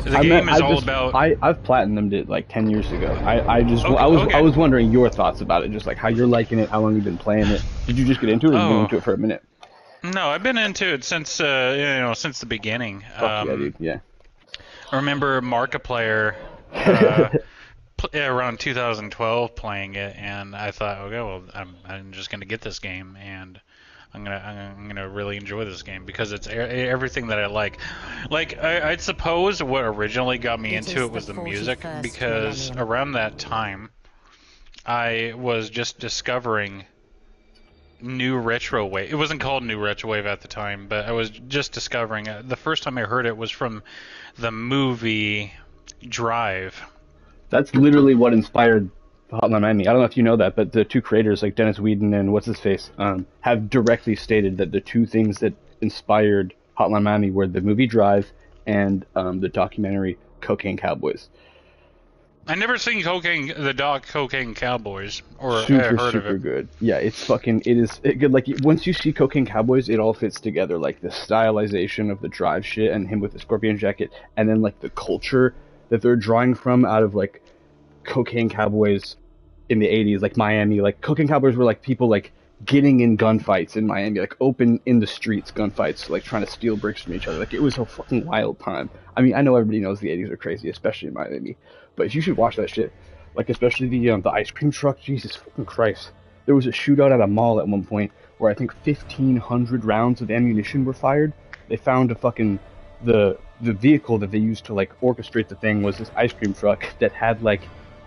The game is all about. I've platinumed it like 10 years ago. Okay, I okay. was wondering your thoughts about it, just like how you're liking it, how long you've been playing it. Did you just get into it, or have you been Oh into it for a minute? no, I've been into it since since the beginning. Fuck yeah, dude. Yeah. I remember Markiplier around 2012 playing it, and I thought, okay, well, I'm just gonna get this game, and I'm gonna really enjoy this game because it's everything that I like. Like I'd suppose what originally got me It into is it the was the music 41st because millennium. around that time I was just discovering new retro wave. It wasn't called new retro wave at the time, but I was just discovering it. The first time I heard it was from the movie Drive. That's literally what inspired Hotline Miami. I don't know if you know that, but the two creators, like Dennis Whedon and what's his face, have directly stated that the two things that inspired Hotline Miami were the movie Drive and the documentary Cocaine Cowboys. I never seen the doc Cocaine Cowboys or Super, heard of super it. good. Yeah, it is good. Like, once you see Cocaine Cowboys, it all fits together. Like, the stylization of the Drive shit and him with the scorpion jacket, and then, like, the culture that they're drawing from out of, like, Cocaine Cowboys in the 80s, like Miami. Like, Cocaine Cowboys were, like, people, like, getting in gunfights in Miami, like, open in the streets gunfights, like, trying to steal bricks from each other. Like, it was a fucking wild time. I mean, I know everybody knows the 80s are crazy, especially in Miami, but you should watch that shit. Like, especially the ice cream truck. Jesus fucking Christ. There was a shootout at a mall at one point where I think 1,500 rounds of ammunition were fired. They found a fucking the vehicle that they used to, like, orchestrate the thing was this ice cream truck that had like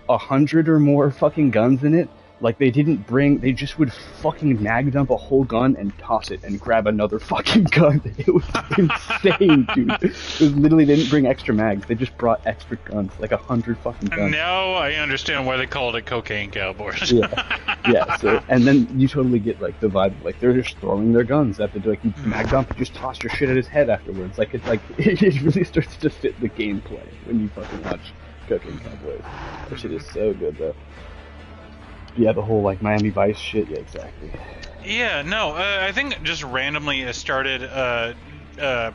100 or more fucking guns in it. Like, they just would fucking mag dump a whole gun and toss it and grab another fucking gun. It was insane, dude. It was literally, they didn't bring extra mags. They just brought extra guns, like 100 fucking And guns. now I understand why they called it Cocaine Cowboys. Yeah. So, and then you totally get, like, the vibe, like, they're just throwing their guns after, like, you mag dump, you just toss your shit at his head afterwards. Like, it's like, it really starts to fit the gameplay when you fucking watch Cocaine Cowboys. That shit is so good, though. Yeah, the whole, like, Miami Vice shit. Yeah, exactly. Yeah, no, I think just randomly I started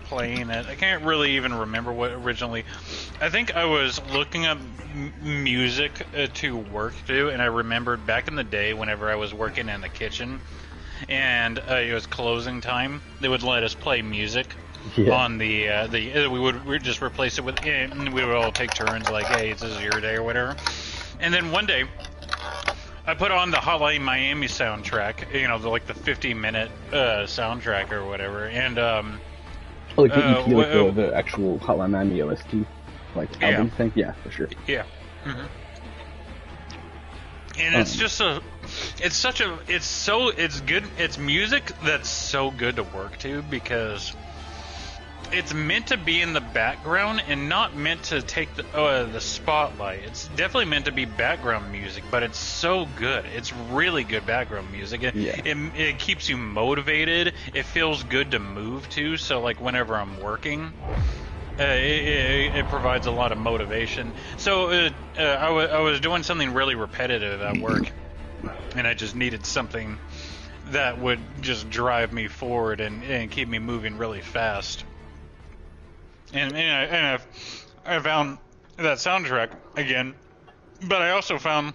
playing it. I can't really even remember what originally. I think I was looking up music to work to, and I remembered back in the day whenever I was working in the kitchen, and it was closing time. They would let us play music. Yeah. On we'd just replace it with, and we would all take turns, like, hey, this is your day or whatever. And then one day, I put on the Hotline Miami soundtrack, like the 50-minute soundtrack or whatever, and Like the actual Hotline Miami OST, like, album thing. Yeah, for sure. Yeah. Mm-hmm. And it's just it's good. It's music that's so good to work to because it's meant to be in the background and not meant to take the spotlight. It's definitely meant to be background music, but it's so good. It's really good background music. It keeps you motivated. It feels good to move to. So, like, whenever I'm working, it provides a lot of motivation. So I was doing something really repetitive at work, and I just needed something that would just drive me forward and keep me moving really fast. And I found that soundtrack again, but I also found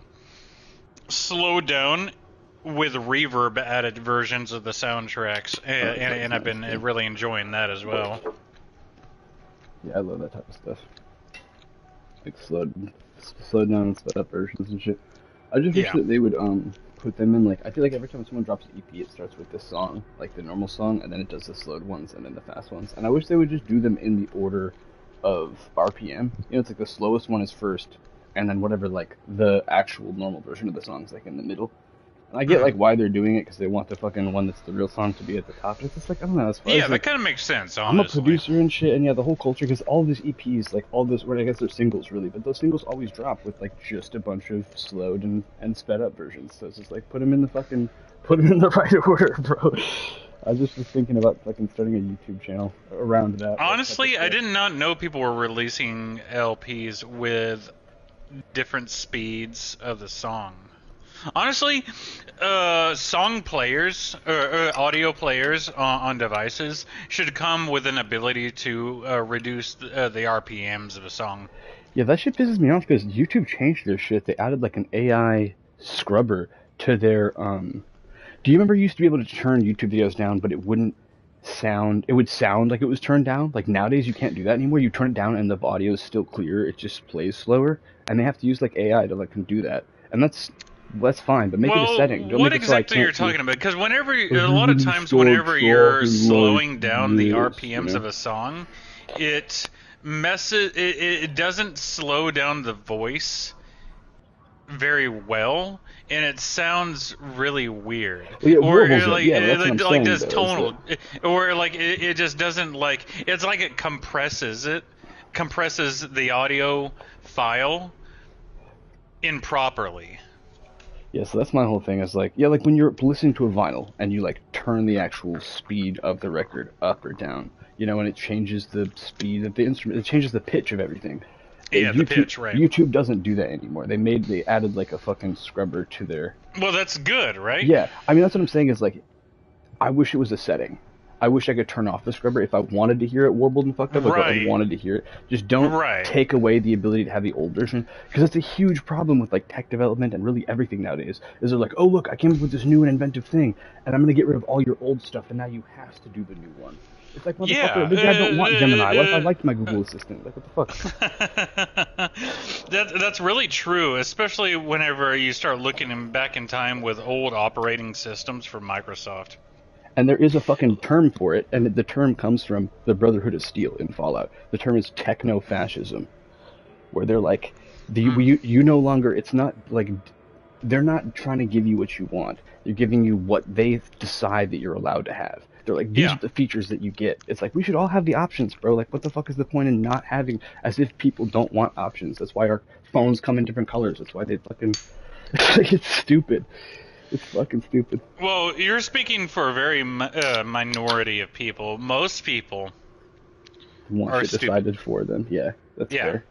slowed down with reverb added versions of the soundtracks, and I've been really enjoying that as well. Yeah, I love that type of stuff. Like slowed down and sped up versions and shit. I just wish that they would put them in, like, I feel like every time someone drops an EP, it starts with this song, like the normal song, and then it does the slowed ones and then the fast ones. And I wish they would just do them in the order of RPM. It's like the slowest one is first, and then whatever, like, the actual normal version of the song is, like, in the middle. And I get, like, why they're doing it, because they want the fucking one that's the real song to be at the top. It's just like, I don't know, as far as, that like, kind of makes sense, honestly. I'm a producer and shit, and yeah, the whole culture, because all these EPs, like, all those, well, I guess they're singles, really, but those singles always drop with, like, just a bunch of slowed and sped up versions. So it's just like, put them in the right order, bro. I was just thinking about fucking starting a YouTube channel around that. Honestly, I did not know people were releasing LPs with different speeds of the song. Honestly, song players or audio players on devices should come with an ability to reduce the RPMs of a song. Yeah, that shit pisses me off because YouTube changed their shit. They added like an AI scrubber to their Do you remember you used to be able to turn YouTube videos down, but it wouldn't sound? It would sound like it was turned down. Like nowadays, you can't do that anymore. You turn it down, and the audio is still clear. It just plays slower, and they have to use like AI to like do that. And that's fine, but make it a Well, setting. Don't what make it so I exactly you're can't hear. talking about? Because whenever, I a lot of really times, start whenever you're talking like slowing down the this, RPMs of a song, it messes. It doesn't slow down the voice very well, and it sounds really weird. Well, yeah, it Or warbles it. Yeah, but that's what I'm like saying does though. Is that tonal, or like it just doesn't like. It's like it compresses the audio file improperly. yeah, so that's my whole thing. Is like yeah, like when you're listening to a vinyl and you like turn the actual speed of the record up or down, and it changes the speed of the instrument. It changes the pitch of everything. Yeah, the YouTube pitch, right? YouTube doesn't do that anymore. They added like a fucking scrubber to their. Well, that's good, right? Yeah, I mean that's what I'm saying is like I wish it was a setting. I wish I could turn off the scrubber if I wanted to hear it warbled and fucked up. Like I Right. wanted to hear it. Just don't Right. take away the ability to have the old version because that's a huge problem with like tech development and really everything nowadays. Is they're like, oh look, I came up with this new and inventive thing, and I'm gonna get rid of all your old stuff, and now you have to do the new one. It's like motherfucker, Yeah. maybe I don't want Gemini. What if I liked my Google Assistant? Like what the fuck? That's really true, especially whenever you start looking back in time with old operating systems from Microsoft. And there is a fucking term for it, and the term comes from the Brotherhood of Steel in Fallout. The term is techno-fascism, where they're like, you no longer, it's not like, they're not trying to give you what you want. They're giving you what they decide that you're allowed to have. They're like, these are the features that you get. It's like, we should all have the options, bro. Like, what the fuck is the point in not having, as if people don't want options. That's why our phones come in different colors. That's why they fucking, it's stupid. It's fucking stupid. Well, you're speaking for a very minority of people. Most people Want it decided for them. Yeah, that's fair.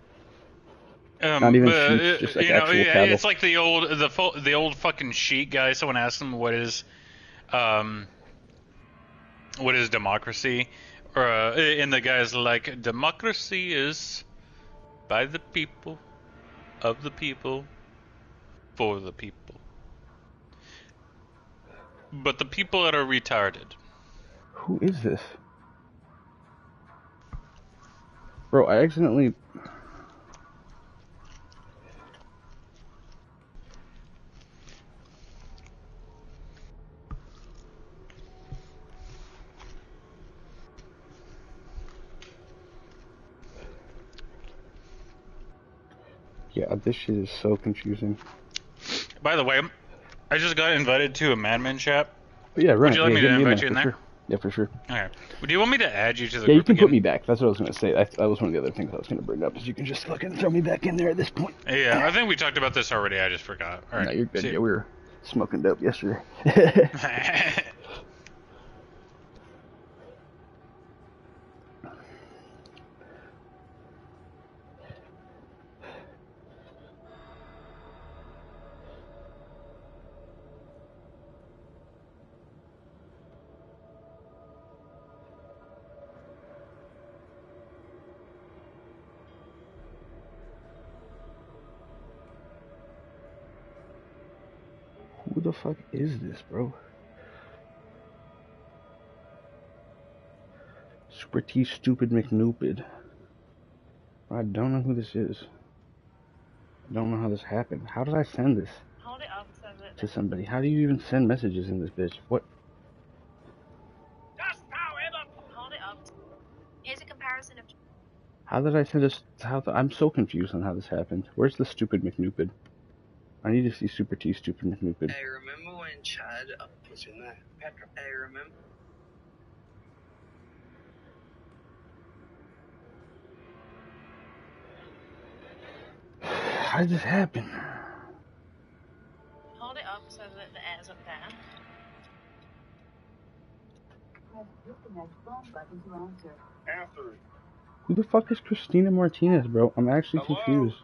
Not even sheets, just like actual cattle. It's like the old fucking sheet guy. Someone asked him what is democracy, and the guy's like, democracy is by the people, of the people, for the people. But the people that are retarded. Who is this? Bro, I accidentally... Yeah, this shit is so confusing. By the way, I just got invited to a Mad Men chat. Yeah, right. Would you like me to invite you in there? Sure. Yeah, for sure. Okay. Do you want me to add you to the group? Yeah, you can again? put me back. That's what I was going to say. That was one of the other things I was going to bring up, is you can just fucking throw me back in there at this point. Yeah, I think we talked about this already. I just forgot. All right. No, you're good. Yeah, we were smoking dope yesterday. Who the fuck is this, bro? Super T Stupid McNoopid. I don't know who this is. I don't know how this happened. How did I send this to somebody? How do you even send messages in this bitch? What? Hold it up. Here's a comparison of... How did I send this? I'm so confused on how this happened. Where's the Stupid McNoopid? I need to see Super T Stupid McNoopid. Hey, remember when Chad was in there? Hey, remember? How did this happen? Hold it up so that the air's up there. Who the fuck is Christina Martinez, bro? I'm actually confused.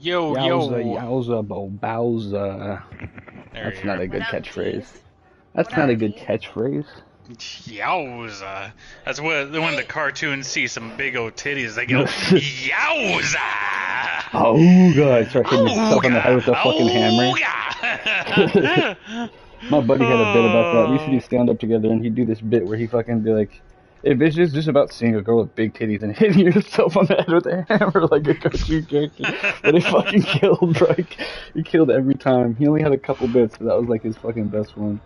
Yo, Yowza, yo. yowza, bowza. There That's you not are. a good What up, catchphrase. D's? That's What not up, a good D? catchphrase. Yowza. That's what when the cartoons see some big old titties, they go, No. Yowza! Oh god, start hitting yourself on the head with a fucking hammer. Ooga! My buddy had a bit about that. We used to do Oh. stand up together, and he'd do this bit where he fucking be like, if it's just about seeing a girl with big titties and hitting yourself on the head with a hammer like a cartoon character. But it fucking killed, bro. He killed every time. He only had a couple bits, but that was like his fucking best one.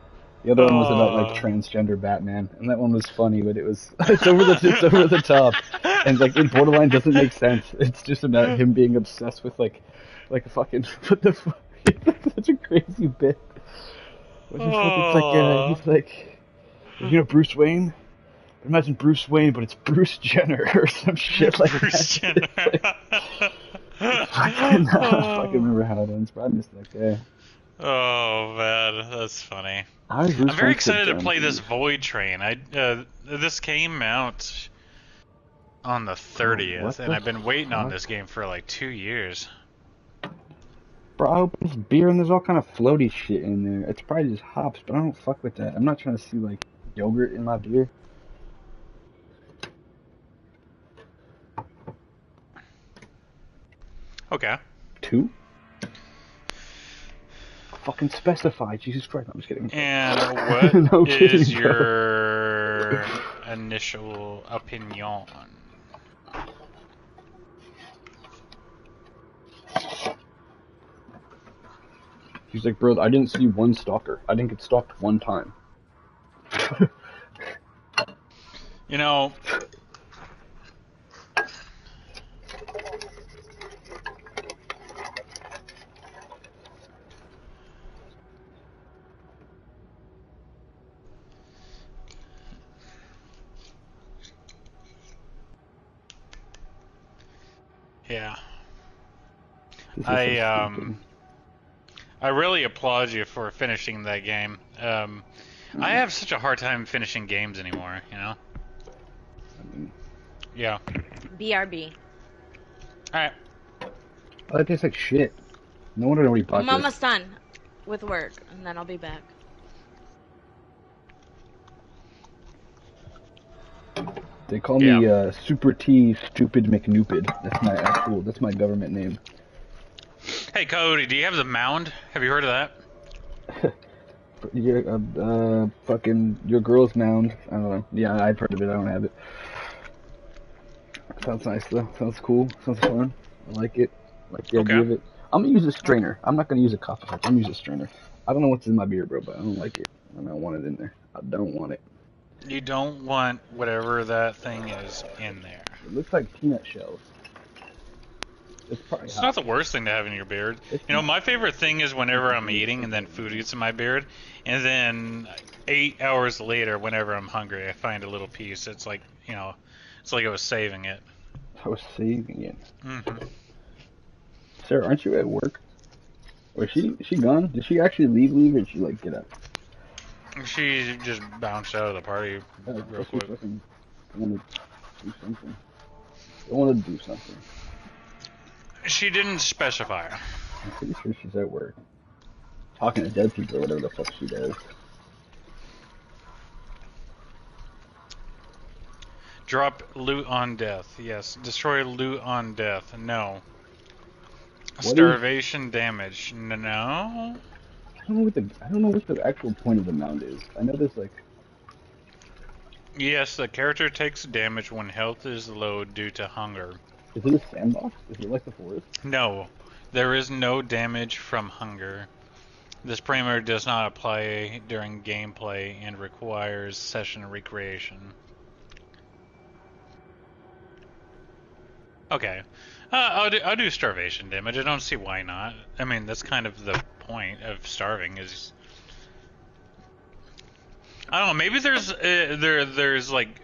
The other one was about like transgender Batman, and that one was funny, but it's over the top, and like it borderline doesn't make sense. It's just about him being obsessed with like a fucking what the fuck? It's such a crazy bit. It's like he's like, you know Bruce Wayne? Imagine Bruce Wayne, but it's Bruce Jenner or some shit like Bruce that. Jenner. I fucking remember how it ends, but I missed that guy. Oh man, that's funny. How is Bruce I'm very Wayne excited to so play dumb? this Void Train. This came out on the 30th, what and the I've been waiting on fuck? this game for like 2 years. Bro, I open this beer and there's all kind of floaty shit in there. It's probably just hops, but I don't fuck with that. I'm not trying to see like yogurt in my beer. Okay. 2? Fucking specify, Jesus Christ! I'm just kidding. And what No is kidding, bro. your initial opinion? He's like, bro, I didn't see one stalker. I didn't get stalked one time. You know, yeah. This is so stupid. I really applaud you for finishing that game. I have such a hard time finishing games anymore, you know? I mean, Yeah. BRB. Alright. oh, that tastes like shit. No wonder nobody bought I'm this. almost done with work, and then I'll be back. They call me Super T Stupid McNupid. That's my government name. Hey, Cody, do you have the Mound? Have you heard of that? Fucking your girl's mound. I don't know. Yeah, I've heard of it. I don't have it. Sounds nice though. Sounds cool. Sounds fun. I like it. I like the idea of it. I'm gonna use a strainer. I'm not gonna use a coffee cup. I'm gonna use a strainer. I don't know what's in my beer, bro, but I don't like it. I don't want it in there. I don't want it. You don't want whatever that thing is in there. It looks like peanut shells. It's probably It's hot. not the worst thing to have in your beard. It's You know, not. my favorite thing is whenever I'm eating and then food gets in my beard, and then 8 hours later, whenever I'm hungry, I find a little piece. It's like, you know, it's like I was saving it. I was saving it. Mm-hmm. Sarah, aren't you at work? Or is she gone? Did she actually leave, or did she like get up? She just bounced out of the party Oh, real she quick. fucking want to do something. I want to do something. She didn't specify. I'm pretty sure she's at work. Talking to dead people or whatever the fuck she does. Drop loot on death. Yes. Destroy loot on death. No. Starvation damage. No. I don't know what the actual point of the mound is. I know there's like. Yes, the character takes damage when health is low due to hunger. Is it a sandbox? Is it like the forest? No, there is no damage from hunger. This parameter does not apply during gameplay and requires session recreation. Okay, I'll do starvation damage. I don't see why not. I mean, that's kind of the point of starving is. I don't know. Maybe there's like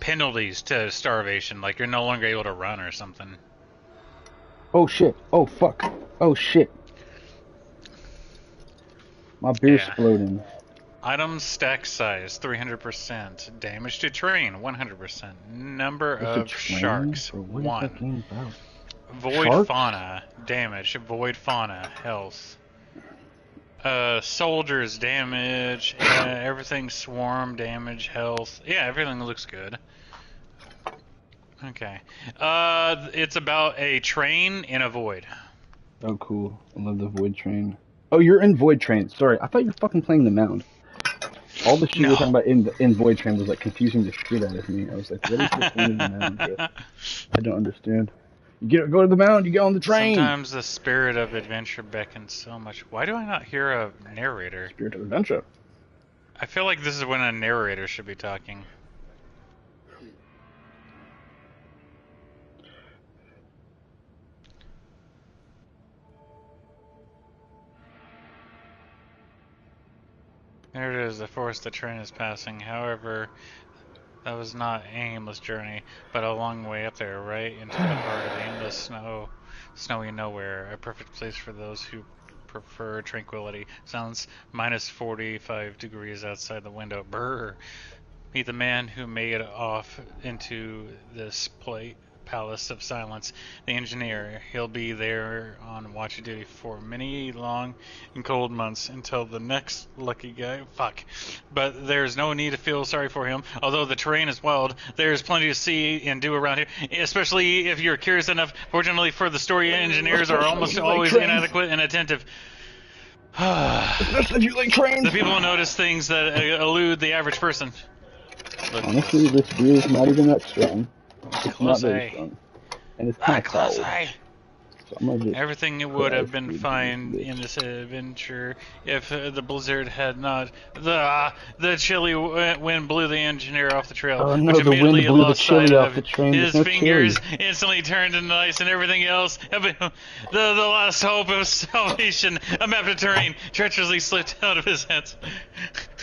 penalties to starvation, like you're no longer able to run or something. Oh shit! Oh fuck! Oh shit! My beer's exploding. Item stack size 300%. Damage to terrain 100%. Number of sharks 1. Void Sharks? fauna, damage. Void fauna, health. Soldiers, damage. Everything swarm, damage, health. Yeah, everything looks good. Okay. It's about a train in a void. Oh, cool. I love the Void Train. Oh, you're in Void Train. Sorry, I thought you were fucking playing the Mound. All the shit you were talking about in Void Train was like confusing the shit out of me. I was like, what is the point of the Mound, bro? I don't understand. You go to the Mound, you get on the train. Sometimes the spirit of adventure beckons so much. Why do I not hear a narrator? Spirit of Adventure. I feel like this is when a narrator should be talking. There it is, the forest the train is passing. However, that was not an aimless journey, but a long way up there, right into the heart of aimless snowy nowhere. A perfect place for those who prefer tranquility. Sounds minus 45 degrees outside the window. Brr. Meet the man who made it off into this palace of silence. The engineer. He'll be there on watch duty for many long and cold months until the next lucky guy. Fuck. But there's no need to feel sorry for him. Although the terrain is wild, there's plenty to see and do around here, especially if you're curious enough. Fortunately for the story, engineers are almost always inadequate and attentive. Especially if you like trains. The people notice things that elude the average person. Look. Honestly, this beer is not even that strong. It's Close not very A. strong. And it's kind of Close cold. A. So I'm gonna just Everything would have been crush fine this. in this adventure if the blizzard had not the chilly wind blew the engineer off the trail, Oh no, which the wind immediately blew the lost chili sight off of the train. his There's no fingers chili. instantly turned into ice, and everything else. The last hope of salvation, a map of terrain, treacherously slipped out of his hands.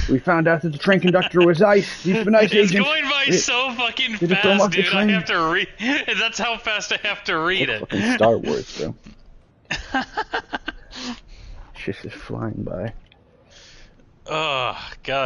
We found out that the train conductor was ice. He's been ice It's agent. going by so fucking Did it throw him fast, off the dude. I train? have to read. That's how fast I have to read it. Fucking Star Wars, bro. Shit's just flying by. Oh, God.